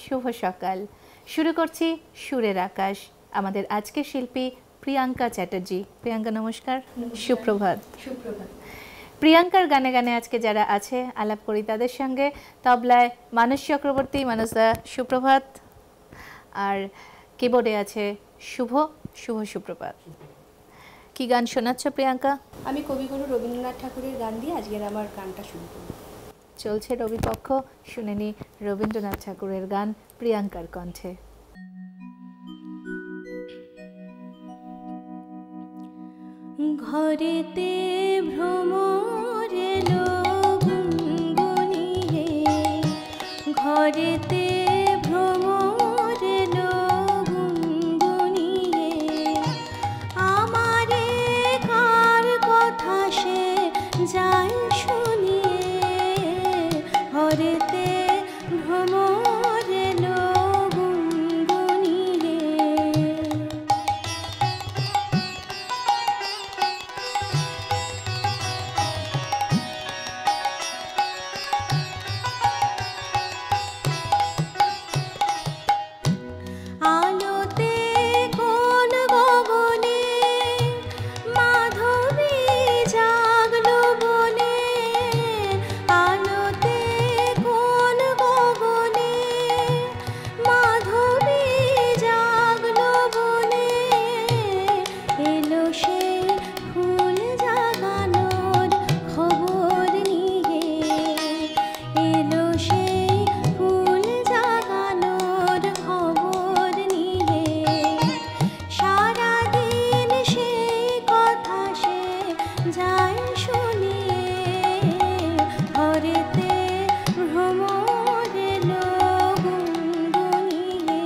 শুভ সকাল। শুরু করছি সুরের আকাশ। আমাদের আজকের শিল্পী প্রিয়াঙ্কা চ্যাটার্জি। প্রিয়াঙ্কা নমস্কার। সুপ্রভাত। সুপ্রভাত। প্রিয়াঙ্কার গানে গানে আজকে যারা আছে আলাপ করি তাদের সঙ্গে। তবলায় মানস চক্রবর্তী। মানসদা সুপ্রভাত। আর কিবোর্ডে আছে শুভ। শুভ সুপ্রভাত। কি গান শোনাচ্ছ প্রিয়াঙ্কা? আমি কবিগুরু রবীন্দ্রনাথ ঠাকুরের গান দিয়ে আজকের আমার গানটা শুরু করব। চলছে রবিপক্ষ, শুনে নি রবীন্দ্রনাথ ঠাকুরের গান প্রিয়াঙ্কার কণ্ঠে। ঘরেতে ভ্রমর এলো গুনগুনিয়ে, ঘরেতে ভ্রমর এলো গুনগুনিয়ে, আমারে কার কথা সে যায় শুনিয়ে, ঘরেতে ভ্রমর এলো গুনগুনিয়ে। আলোতে কোন গগনে মাধবী জাগলো বনে, আলোতে কোন গগনে মাধবী জাগলো বনে, এলো সে ফুল জাগানোর খবর নিয়ে, এলো সে ফুল জাগানোর খবর নিয়ে, সারাদিন সেই কথা সে যায় শুনিয়ে, ঘরেতে ভ্রমর এলো গুনগুনিয়ে।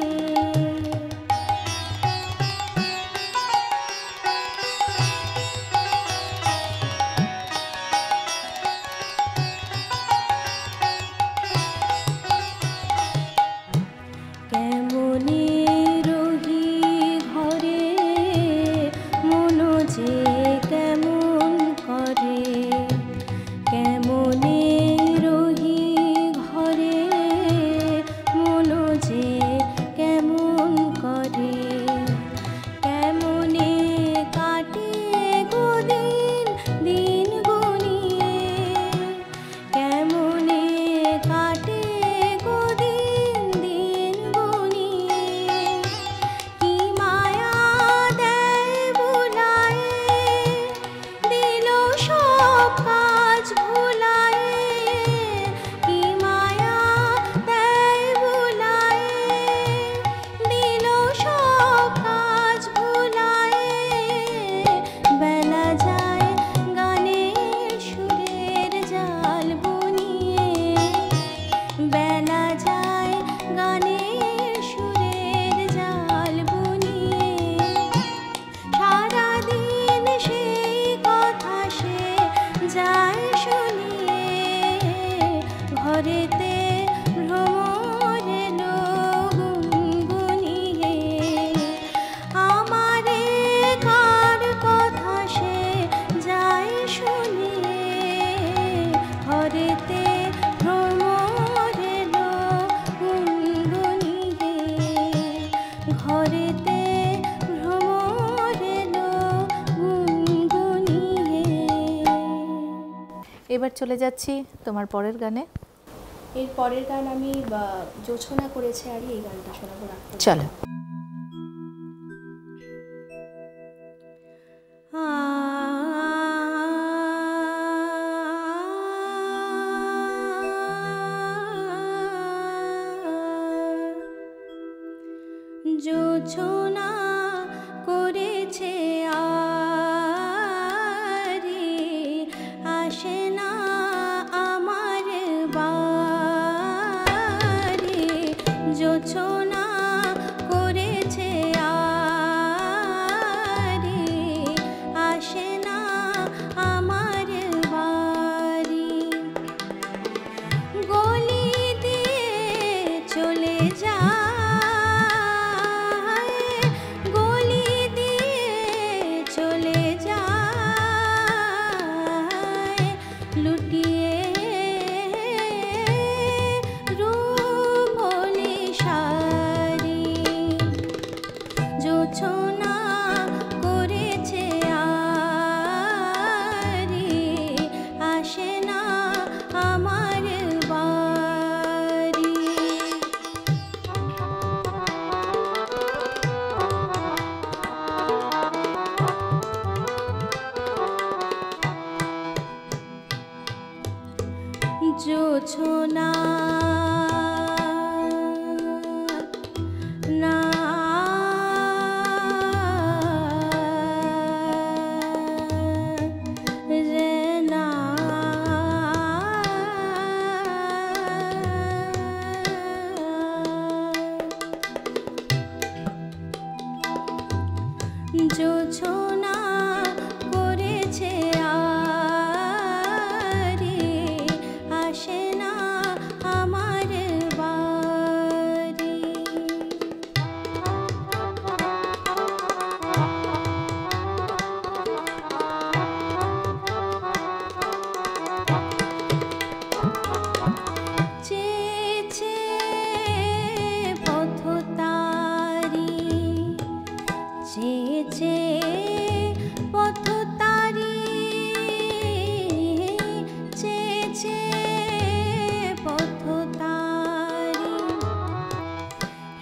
কেমনে রহি ঘরে মন যে কেমন করে, কেমনে রহি ঘরে মন যে কেমন করে, কেমনে কাটে গো দিন দিন গুনিয়ে, কেমনে কাটে গো দিন দিন গুনিয়ে, কি মায়া দেয় বুলায়ে, দিল সব কাজ ভুলায়ে, কি মায়া দেয় বুলায়ে, দিল সব কাজ ভুলায়ে, বেলা যায় গানের সুরের জাল বুনিয়ে, বেলা যায় গানের সুরের জাল বুনিয়ে, সারাদিন সেই কথা সে যায় শুনিয়ে, ঘরেতে ভ্রমর এলো গুনগুনিয়ে, আমারে কার কথা সে যায় শুনিয়ে, ঘরেতে ভ্রমর এলো গুনগুনিয়ে, ঘরেতে ভ্রমর এলো গুনগুনিয়ে। এবার চলে যাচ্ছি তোমার পরের গানে। এর পরের গান আমি জোছনা করেছে আর এই গানটা শোনাবো। চলো। জোছনা করেছে আরে, আসে না আমার বাড়ি, জোছনা করেছে আরে, আসে না আমার বাড়ি, গলি দিয়ে চলে যায়, গলি দিয়ে চলে যায়, লুটিয়ে রুমলি সা জোছনা করেছে আরে আসে না আমার বাড়ি। চেয়েছে পথতারি, চেয়েছে পথতারি, চেয়েছে পথতারি।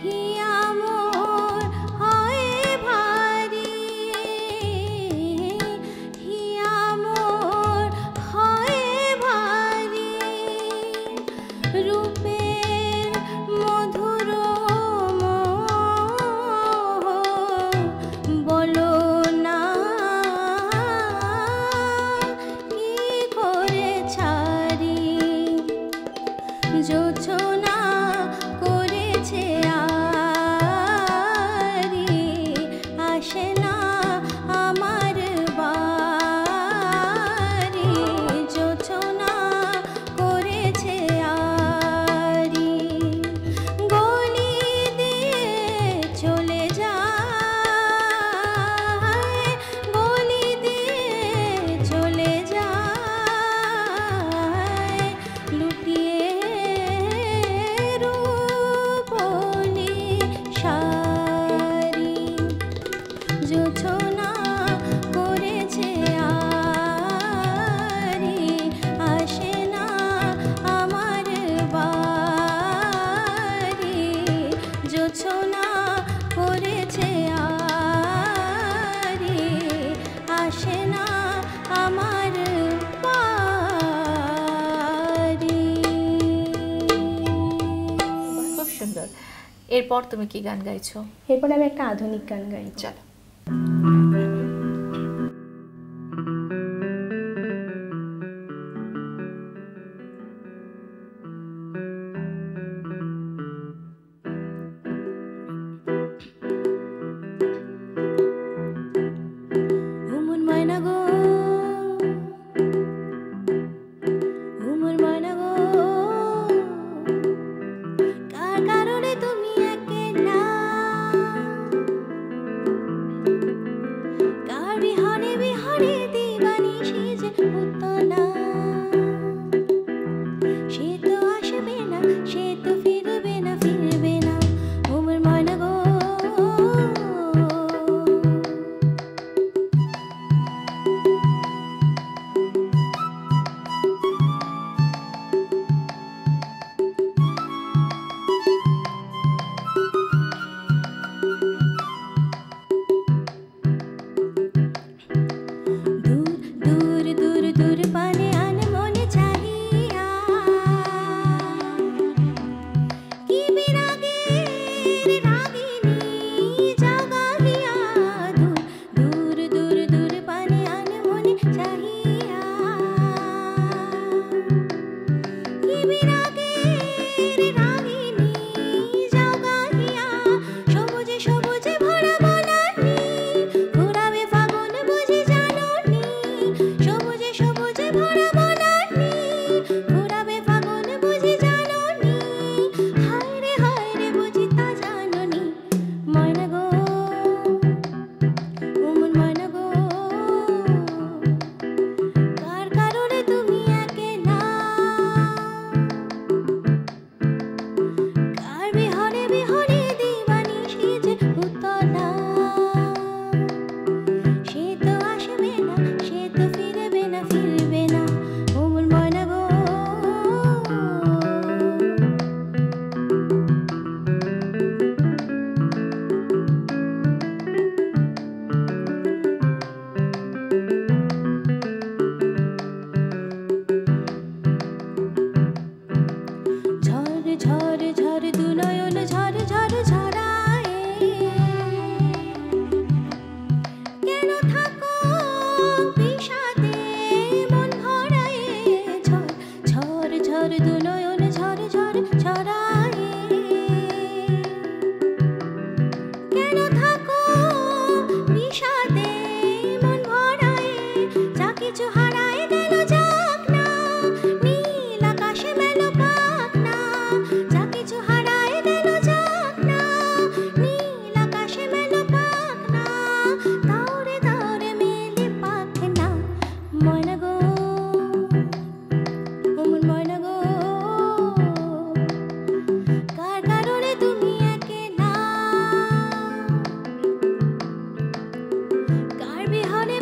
হিয়া মোর হয় ভারী, হিয়া মোর হয় ভারী। রূপের মধুর মোহ বলো না কি করে ছাড়ি। জোছনা করেছে আরি আসে না আমার বাড়ি। জোছনা করেছে আরি গলি দিয়ে চলে যায়, গলি দিয়ে চলে যায় লুটিয়ে রূপলি শাড়ি। জোছনা করেছে আরি আসে না আমার বাড়ি। জোছনা করেছে আরি আসে না আমার বাড়ি। খুব সুন্দর। এরপর তুমি কি গান গাইছো? এরপরে আমি একটা আধুনিক গান গাই। চলো। উমর ময়না গো, উমর ময়না গো, কার কারণে তুমি একেলা?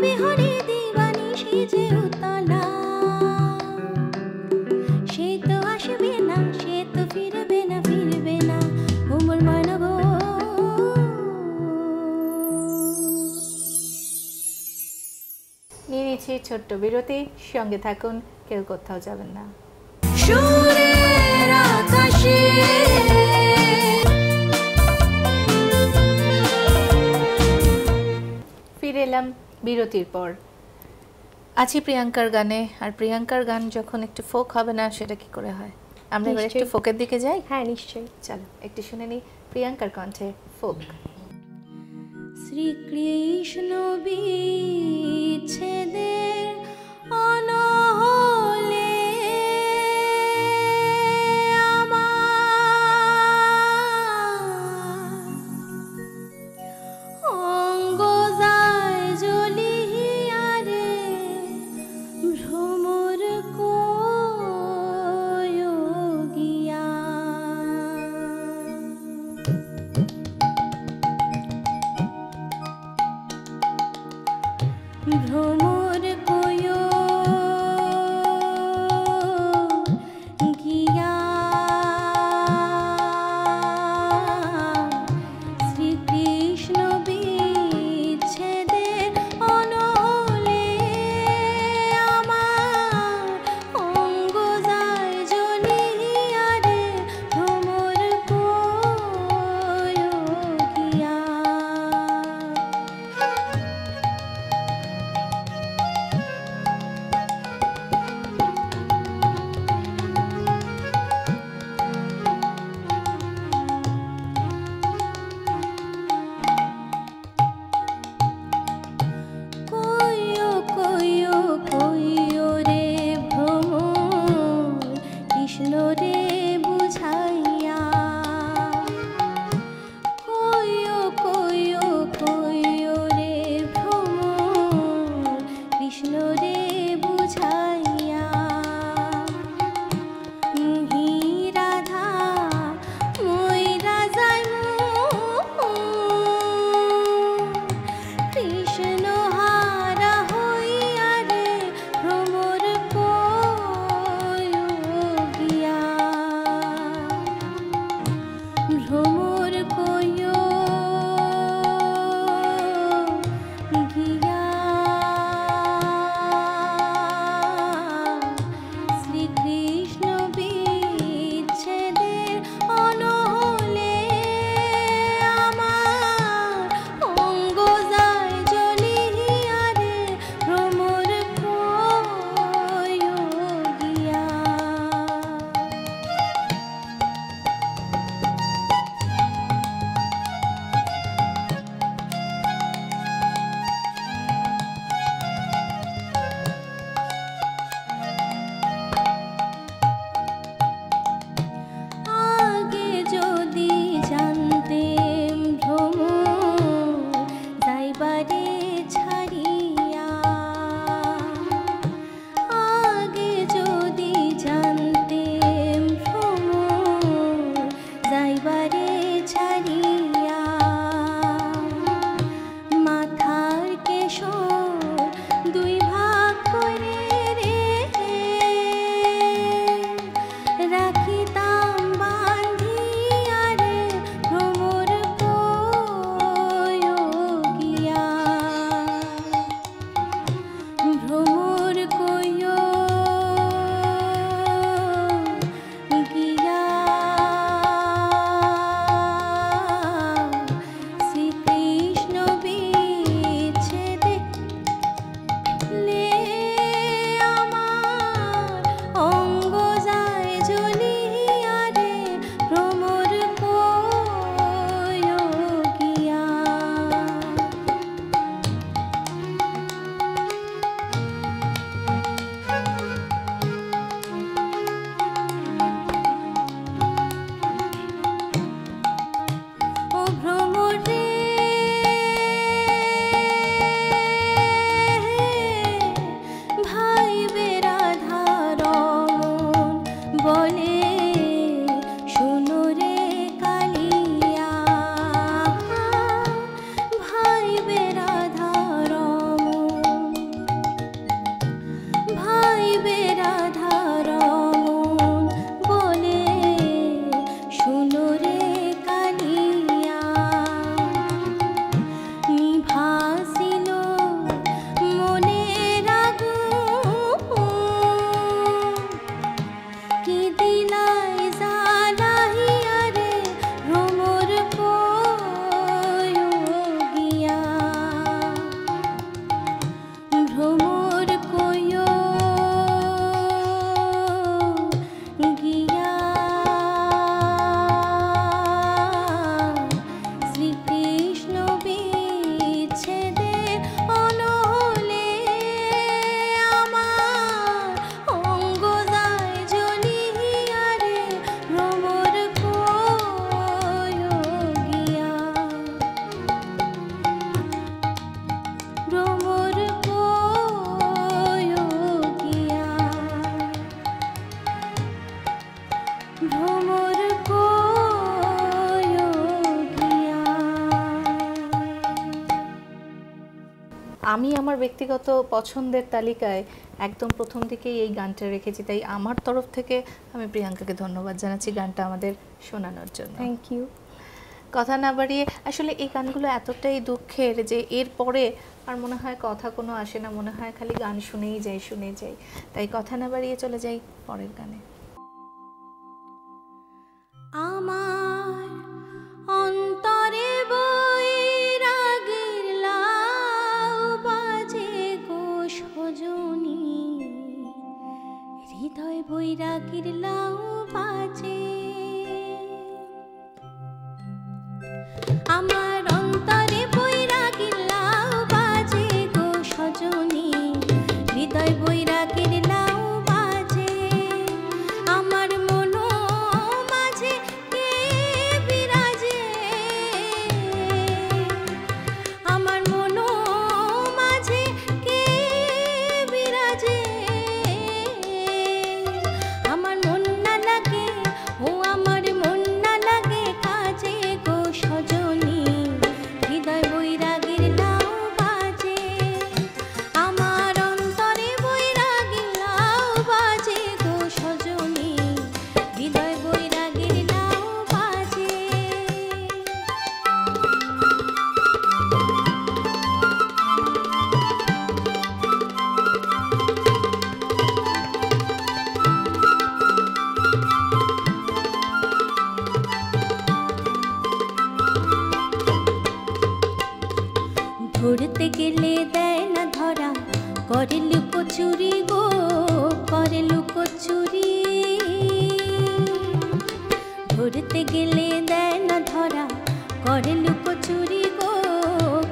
বিহরে দিবানিশি যে উতলা, সে তো আসবে না, সে তো ফিরবে না, ফিরবে না ও মোর ময়না গো। নিয়ে নিচ্ছি ছোট্ট বিরতি, সঙ্গে থাকুন, কেউ কোথাও যাবেন না। সুরের আকাশে ফিরে এলাম বিরতির পর। আছি প্রিয়াঙ্কার গানে, আর প্রিয়াঙ্কার গান যখন একটু ফোক হবে না সেটা কি করে হয়? আমরা এবার একটু নিশ্চয়ই। ফোকের দিকে যাই। হ্যাঁ নিশ্চয়ই। চলো একটু শুনে নিই প্রিয়াঙ্কার কণ্ঠে ফোক। শ্রীকৃষ্ণ বিচ্ছেদের অনহলে অঙ্গ যায় জ্বলিয়া রে ভ্রমর কোয়োগিয়া। ভ্রমর কোয়ো গিয়া শ্রীকৃষ্ণ বিচ্ছেদের অনলে আমার অঙ্গ যায় জ্বলিয়া রে ভ্রমর কোয়ো গিয়া। কইও কইও কইও রে ভ্রমর কৃষ্ণ রে বুঝাইয়া। কইও কইও কইও রে ভ্রমর কৃষ্ণ রে বুঝাইয়া। মুহি রাধা মইরা যাইমু কৃষ্ণ হারা হইয়া রে ভ্রমর কোয়ো গিয়া। ভ্রমর কোয়ো গিয়া শ্রীকৃষ্ণ বিচ্ছেদের অনহলে আমার অঙ্গ যায় জ্বলিয়া রে ভ্রমর কোয়ো গিয়া। আগে যদি জানতেম ভ্রমর যাইবারে ছাড়িয়া। আগে যদি জানতেম ভ্রমর যাইবারে ছাড়িয়া। মাথার কেশর দুই ভাগ করে রে রাখিতাম বান্ধিয়া রে ভ্রমর কোয়ো গিয়া। ভ্রমর কোয়ো গিয়া আমি আমার ব্যক্তিগত পছন্দের তালিকায় একদম প্রথম দিকেই এই গানটা রেখেছি, তাই আমার তরফ থেকে আমি প্রিয়াঙ্কাকে ধন্যবাদ জানাচ্ছি গানটা আমাদের শোনানোর জন্য। Thank you. কথা না বাড়িয়ে, আসলে এই গানগুলো এতটাই দুঃখের যে এরপরে আর মনে হয় কথা কোনো আসে না, মনে হয় খালি গান শুনেই যাই। তাই কথা না বাড়িয়ে চলে যাই পরের গানে। আমার অন্তরে বৈরাগের লাউ বাজে গো সজনী, হৃদয় বৈরাগের লাউ বাজে। আমার অন্তরে বৈরাগের লাউ বাজে গো সজনী, হৃদয় বৈরাগের লাউ বাজে। আমার মনো মাঝে কে বিরাজে, আমার মনো মাঝে কে বিরাজে। আমার মন না লাগে, ও আমার মন না লাগে কাজে গো সজনী, হৃদয় বৈরাগের লাউ বাজে। আমার অন্তরে বৈরাগের লাউ বাজে গো সজনী, হৃদয় বৈরাগের লাউ বাজে। ধরতে গেলে দেয় না ধরা, করে লুকোচুরি গো, করে লুকোচুরি। ধরতে গেলে দেয় না ধরা, করে লুকোচুরি গো,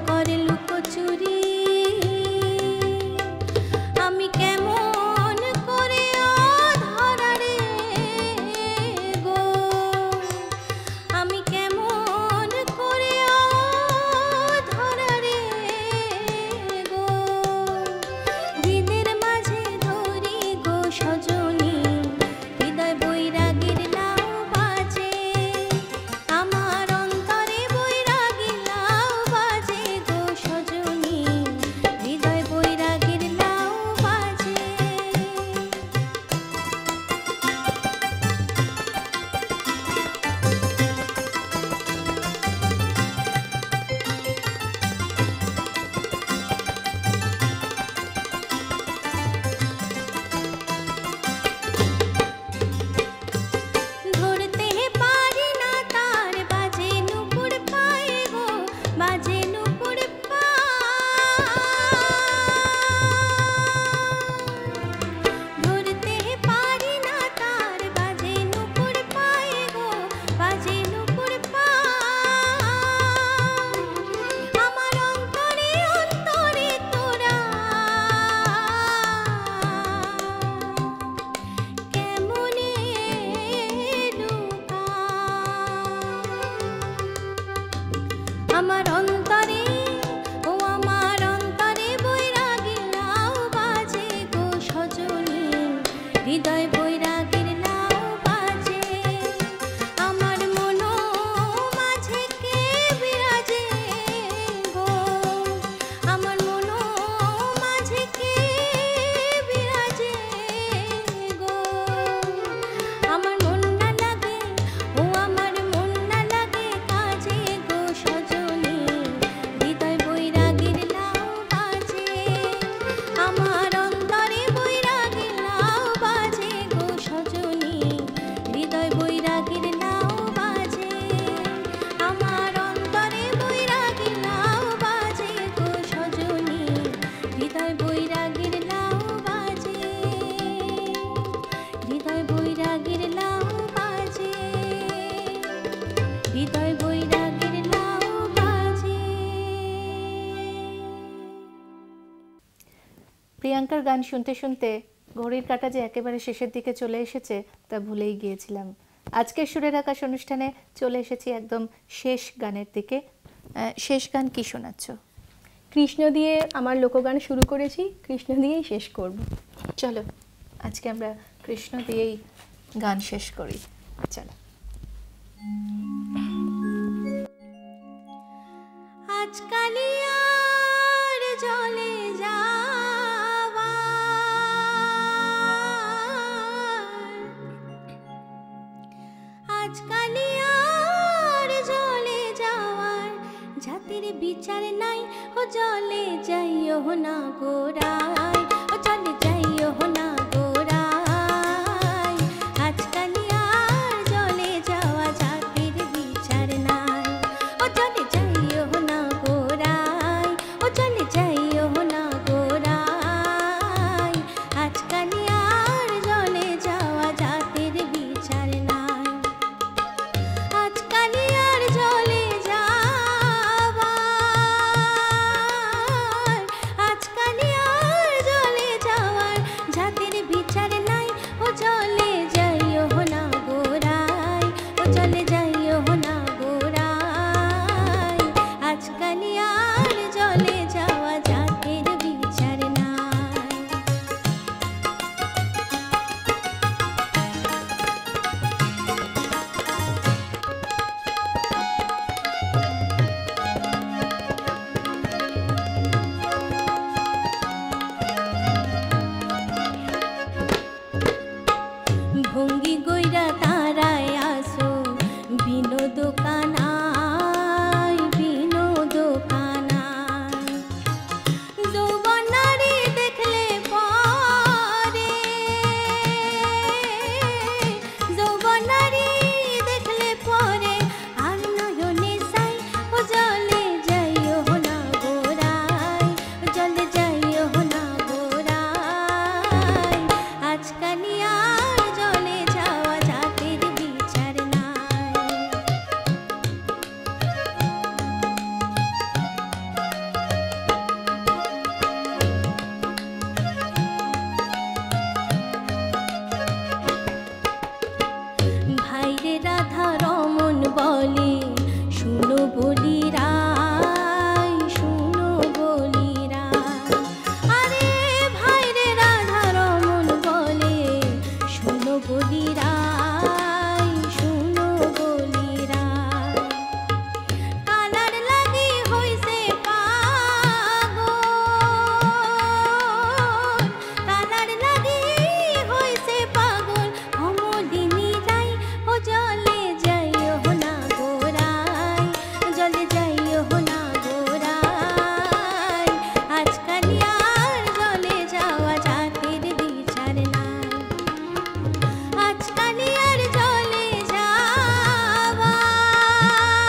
করে লুকোচুরি। আমি কেমন করে ধরা রে গো, আমি কেমন করে ধরা রে গো। হৃদের মাঝে ধরি গো সজনী, হৃদয় বৈরাগের লাউ বাজে। আমার অন্তরে বৈরাগের লাউ বাজে গো সজনী, হৃদয় বৈরাগের লাউ বাজে। ধরতে পারি না তার বাজে নুপুর পায়ে গো, বাজে নুপুর ধরতে পারি না তার বাজে নুপুর পায়ে গো, বাজে নুপুর আমার অন্তরে অন্তরে তোরা কেমনে লুকা। আমার অন্তরে, ও আমার অন্তরে বৈরাগের লাউ বাজে গো সজনী, হৃদয় বৈরাগের লাউ বাজে। আমার মনো মাঝে কে বিরাজে গো, আমার মনো মাঝে কে বিরাজে গো। আমার মন না লাগে, ও আমার মন না লাগে কাজে গো সজনী, হৃদয় বৈরাগের লাউ বাজে। আমার অন্তরে বৈরাগের লাউ বাজে গো সজনী, হৃদয় বৈরাগের লাউ বাজে। আমার অন্তরে বৈরাগের লাউ বাজে গো সজনী, হৃদয় বৈরাগের লাউ বাজে, হৃদয় বৈরাগের লাউ বাজে, হৃদয় বৈরাগের লাউ বাজে। প্রিয়াঙ্কার গান শুনতে শুনতে ঘড়ির কাঁটা যে একেবারে শেষের দিকে চলে এসেছে তা ভুলেই গিয়েছিলাম। আজকের সুরের আকাশ অনুষ্ঠানে চলে এসেছি একদম শেষ গানের দিকে। শেষ গান কি শোনাচ্ছ? কৃষ্ণ দিয়ে আমার লোকগান শুরু করেছি, কৃষ্ণ দিয়েই শেষ করব। চলো আজকে আমরা কৃষ্ণ দিয়েই গান শেষ করি। চলো। আজকাল আর জলে বিচার নাই ও জলে যাইও না গোড়ায় ও জলে যাইও না গোড়ায় আজকালি আর জলে যাওয়া জাতির বিচার নাই ও জলে যাইও না গোড়ায় ও জলে যাইও না গোড়ায় আজকালি আর জলে যাওয়া জাতির বিচার নাই আজকালি আর জলে যাওয়ার আজকালি আর জলে যাওয়ার জাতির বিচার নাই ও জলে যাইও না গোড়ায় ও জলে যাইও না গোড়ায় আজকালি আর জলে যাওয়া জাতির বিচার নাই ভঙ্গি গইরা তারায় আসো বিনোদ কানায় বিনোদ কানায় যৌবনারী দেখলে পরে যৌবনারী দেখলে পরে আর নয়নে চাই ও জলে যাইও না গোড়ায় ও জলে যাইও না গোড়ায় আজকালি আর জলে যাওয়া জাতির বিচার নাই ভাইরে রাধা রমন বলে শুনো বলি রায় শুনো বলি রায় আরে ভাইরে রাধা রমন বলে শুনো বলি রায় শুনো বলি রায় কালার লাগি হইছে পাগল কালার লাগি হইছে পাগল অমলিনী রাই ও জলে যাইও না গোড়ায় জলে যাইও না গোড়ায় আজকালি আর জলে যাওয়া জাতির বিচার নাই আজকালি আর জলে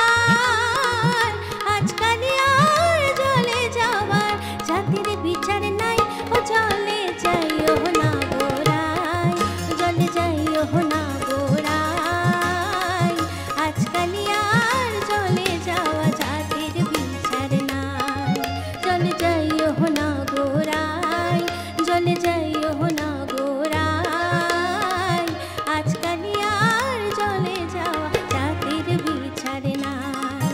যাওয়ার আজকালি আর জলে যাওয়ার জাতির বিচার নাই ও জলে যাইও না গোড়ায় জলে যাইও না গোড়ায় আজকালি আর জলে যাওয়া জাতির বিচার নাই জলে যাইও না গোড়ায় জলে যাইও না গোড়ায় আজকালি আর জলে যাওয়া জাতির বিচার নাই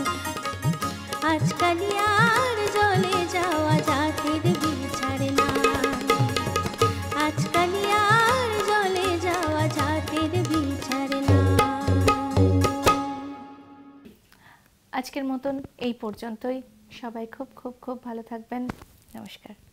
আজকালি আর জলে যাওয়া জাতির বিচার নাই আজকালি আর জলে যাওয়া জাতির বিচার নাই আজকের মতন এই পর্যন্তই। সবাই খুব খুব খুব ভালো থাকবেন। নমস্কার।